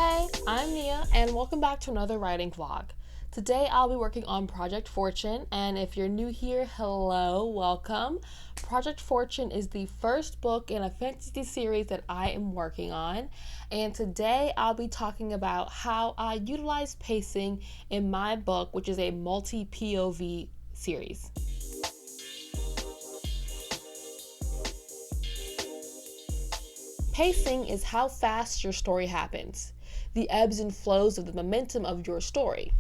Hey, I'm Nia, and welcome back to another writing vlog. Today I'll be working on Project Fortune, and if you're new here, hello, welcome. Project Fortune is the first book in a fantasy series that I am working on, and today I'll be talking about how I utilize pacing in my book, which is a multi-POV series. Pacing is how fast your story happens, the ebbs and flows of the momentum of your story.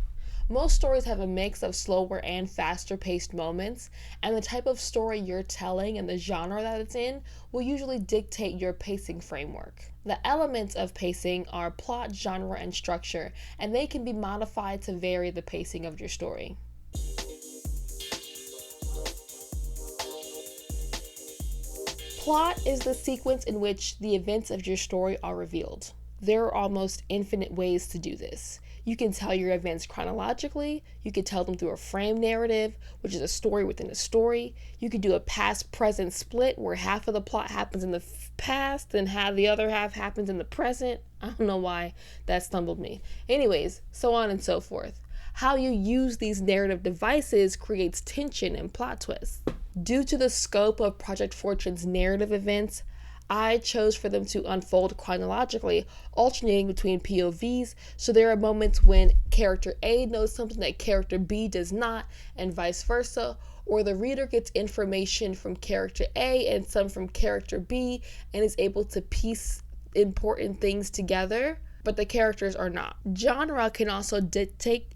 Most stories have a mix of slower and faster paced moments, and the type of story you're telling and the genre that it's in will usually dictate your pacing framework. The elements of pacing are plot, genre, and structure, and they can be modified to vary the pacing of your story. Plot is the sequence in which the events of your story are revealed. There are almost infinite ways to do this. You can tell your events chronologically, you can tell them through a frame narrative, which is a story within a story. You could do a past-present split where half of the plot happens in the past and the other half happens in the present. I don't know why that stumbled me. Anyways, so on and so forth. How you use these narrative devices creates tension and plot twists. Due to the scope of Project Fortune's narrative events, I chose for them to unfold chronologically, alternating between POVs, so there are moments when character A knows something that character B does not, and vice versa, or the reader gets information from character A and some from character B and is able to piece important things together, but the characters are not. Genre can also dictate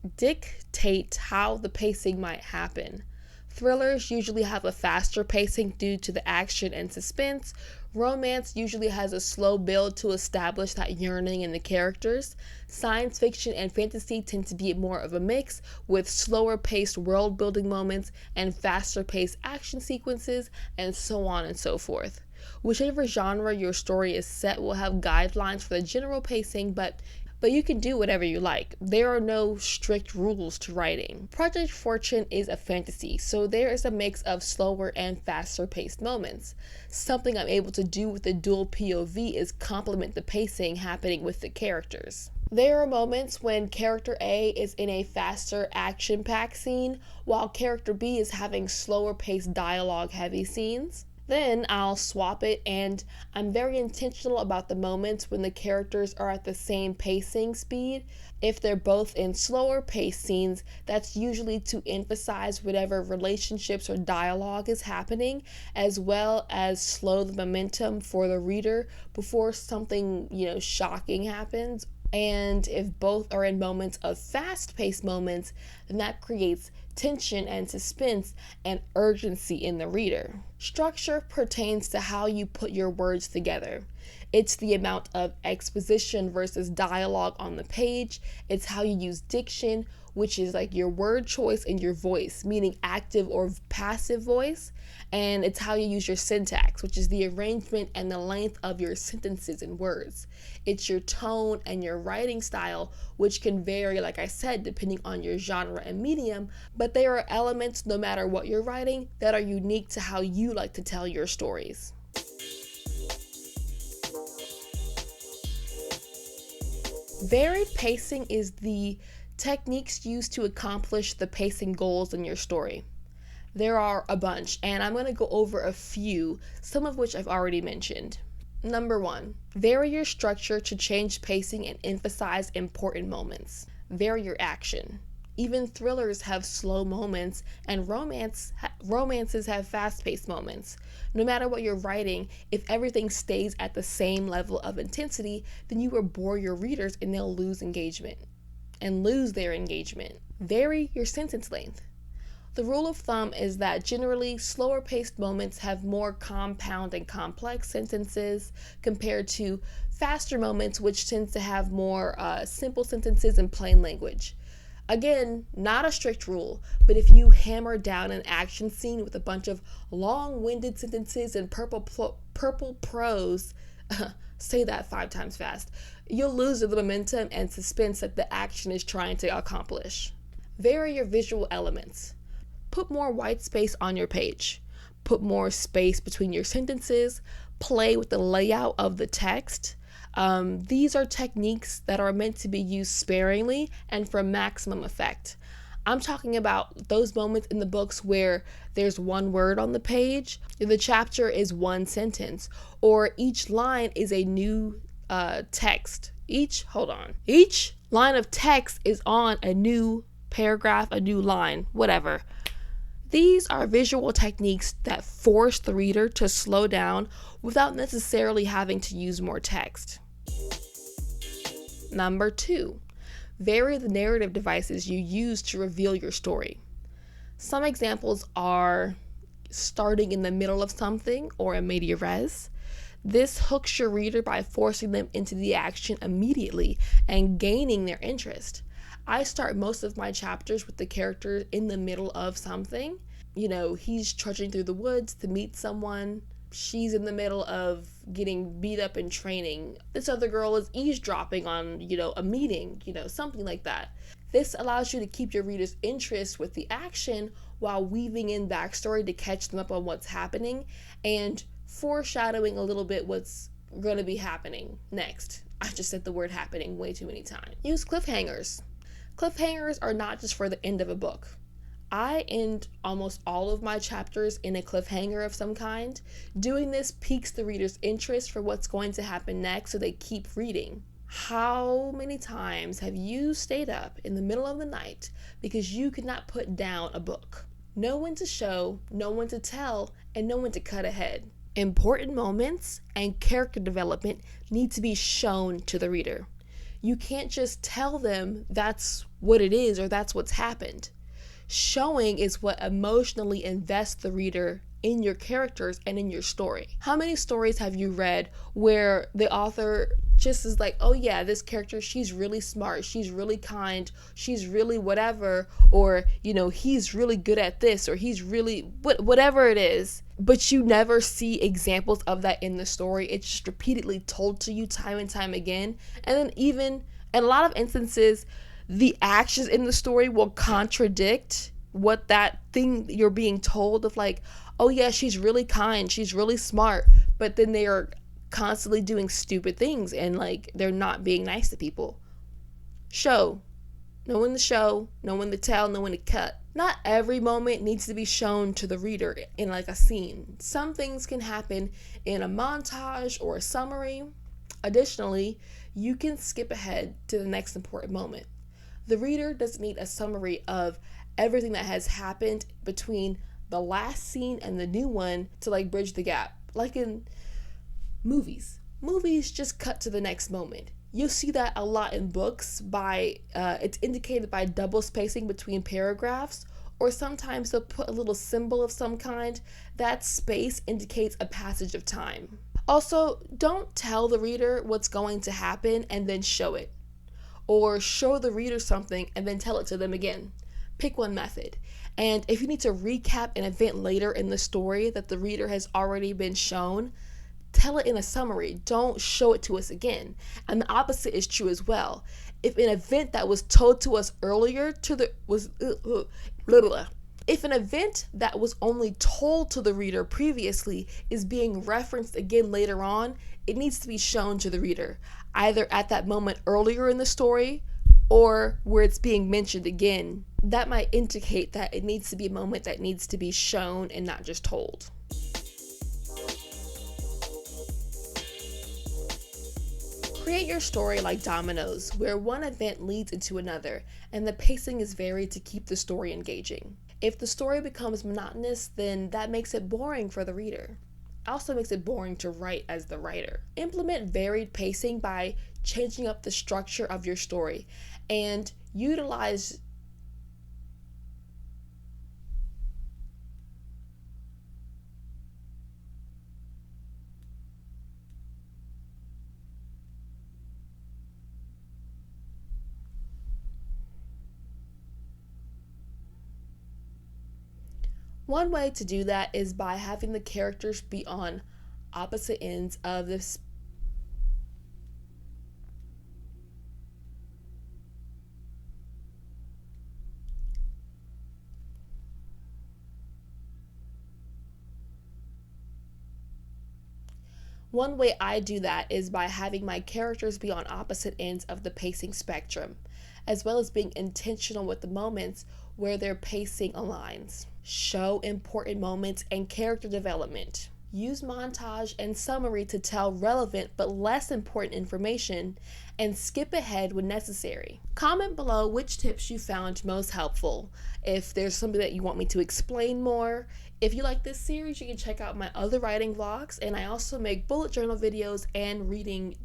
how the pacing might happen. Thrillers usually have a faster pacing due to the action and suspense. Romance usually has a slow build to establish that yearning in the characters. Science fiction and fantasy tend to be more of a mix, with slower paced world building moments and faster paced action sequences, and so on and so forth. Whichever genre your story is set will have guidelines for the general pacing, but you can do whatever you like. There are no strict rules to writing. Project Fortune is a fantasy, so there is a mix of slower and faster paced moments. Something I'm able to do with the dual POV is complement the pacing happening with the characters. There are moments when character A is in a faster action-packed scene, while character B is having slower paced dialogue-heavy scenes. Then I'll swap it, and I'm very intentional about the moments when the characters are at the same pacing speed. If they're both in slower paced scenes, that's usually to emphasize whatever relationships or dialogue is happening, as well as slow the momentum for the reader before something, shocking happens. And if both are in moments of fast-paced moments, then that creates tension and suspense and urgency in the reader. Structure pertains to how you put your words together. It's the amount of exposition versus dialogue on the page. It's how you use diction, which is like your word choice and your voice, meaning active or passive voice. And it's how you use your syntax, which is the arrangement and the length of your sentences and words. It's your tone and your writing style, which can vary, like I said, depending on your genre and medium, but there are elements, no matter what you're writing, that are unique to how you like to tell your stories. Varied pacing is the techniques used to accomplish the pacing goals in your story. There are a bunch, and I'm going to go over a few, some of which I've already mentioned. Number 1, vary your structure to change pacing and emphasize important moments. Vary your action. Even thrillers have slow moments, and romances have fast-paced moments. No matter what you're writing, if everything stays at the same level of intensity, then you will bore your readers and they'll lose their engagement. Vary your sentence length. The rule of thumb is that generally slower paced moments have more compound and complex sentences compared to faster moments, which tends to have more simple sentences and plain language. Again, not a strict rule, but if you hammer down an action scene with a bunch of long-winded sentences and purple prose, say that 5 times fast, you'll lose the momentum and suspense that the action is trying to accomplish. Vary your visual elements. Put more white space on your page. Put more space between your sentences. Play with the layout of the text. These are techniques that are meant to be used sparingly and for maximum effect. I'm talking about those moments in the books where there's one word on the page, the chapter is one sentence, or each line is a new text. Each line of text is on a new paragraph, a new line, whatever. These are visual techniques that force the reader to slow down without necessarily having to use more text. Number 2, vary the narrative devices you use to reveal your story. Some examples are starting in the middle of something or a media res. This hooks your reader by forcing them into the action immediately and gaining their interest. I start most of my chapters with the character in the middle of something. He's trudging through the woods to meet someone. She's in the middle of getting beat up in training. This other girl is eavesdropping on, a meeting, something like that. This allows you to keep your reader's interest with the action while weaving in backstory to catch them up on what's happening and foreshadowing a little bit what's going to be happening next. I just said the word happening way too many times. Use cliffhangers. Cliffhangers are not just for the end of a book. I end almost all of my chapters in a cliffhanger of some kind. Doing this piques the reader's interest for what's going to happen next, so they keep reading. How many times have you stayed up in the middle of the night because you could not put down a book? Know when to show, know when to tell, and know when to cut ahead. Important moments and character development need to be shown to the reader. You can't just tell them that's what it is or that's what's happened. Showing is what emotionally invests the reader in your characters and in your story. How many stories have you read where the author just is like, oh yeah, this character, she's really smart, she's really kind, she's really whatever, or he's really good at this, or he's really whatever it is, but you never see examples of that in the story. It's just repeatedly told to you time and time again. And then even in a lot of instances, the actions in the story will contradict what that thing you're being told of, like, oh yeah, she's really kind, she's really smart, but then they are constantly doing stupid things and they're not being nice to people. Show. Know when to show, know when to tell, know when to cut. Not every moment needs to be shown to the reader in a scene. Some things can happen in a montage or a summary. Additionally, you can skip ahead to the next important moment. The reader doesn't need a summary of everything that has happened between the last scene and the new one to bridge the gap. Like in movies just cut to the next moment. You'll see that a lot in books by it's indicated by double spacing between paragraphs, or sometimes they'll put a little symbol of some kind. That space indicates a passage of time. Also, don't tell the reader what's going to happen and then show it, or show the reader something and then tell it to them again. Pick one method. And if you need to recap an event later in the story that the reader has already been shown, tell it in a summary. Don't show it to us again. And the opposite is true as well. If an event that was told to us earlier if an event that was only told to the reader previously is being referenced again later on, it needs to be shown to the reader, either at that moment earlier in the story or where it's being mentioned again. That might indicate that it needs to be a moment that needs to be shown and not just told. Create your story like dominoes, where one event leads into another, and the pacing is varied to keep the story engaging. If the story becomes monotonous, then that makes it boring for the reader. Also makes it boring to write as the writer. Implement varied pacing by changing up the structure of your story and utilize One way to do that is by having the characters be on opposite ends of this. One way I do that is by having my characters be on opposite ends of the pacing spectrum, as well as being intentional with the moments where their pacing aligns. Show important moments and character development. Use montage and summary to tell relevant but less important information, and skip ahead when necessary. Comment below which tips you found most helpful. If there's something that you want me to explain more. If you like this series, you can check out my other writing vlogs, and I also make bullet journal videos and reading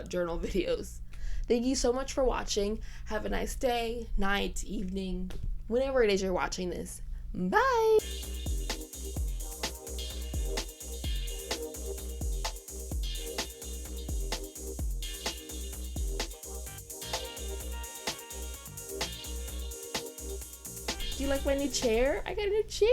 journal videos. Thank you so much for watching. Have a nice day, night, evening, whenever it is you're watching this. Bye! Do you like my new chair? I got a new chair.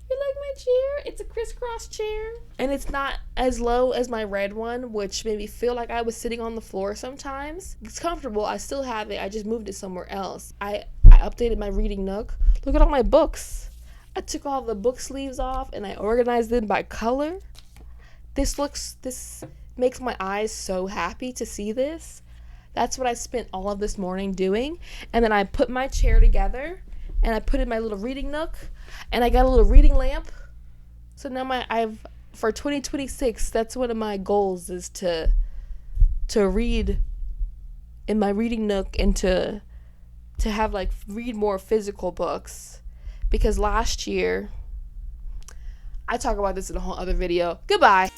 You like my chair? It's a crisscross chair. And it's not as low as my red one, which made me feel like I was sitting on the floor sometimes. It's comfortable. I still have it. I just moved it somewhere else. I updated my reading nook. Look at all my books. I took all the book sleeves off and I organized them by color. This makes my eyes so happy to see this. That's what I spent all of this morning doing. And then I put my chair together and I put in my little reading nook and I got a little reading lamp. So now for 2026, that's one of my goals, is to read in my reading nook and to have read more physical books, because last year, I talk about this in a whole other video. Goodbye.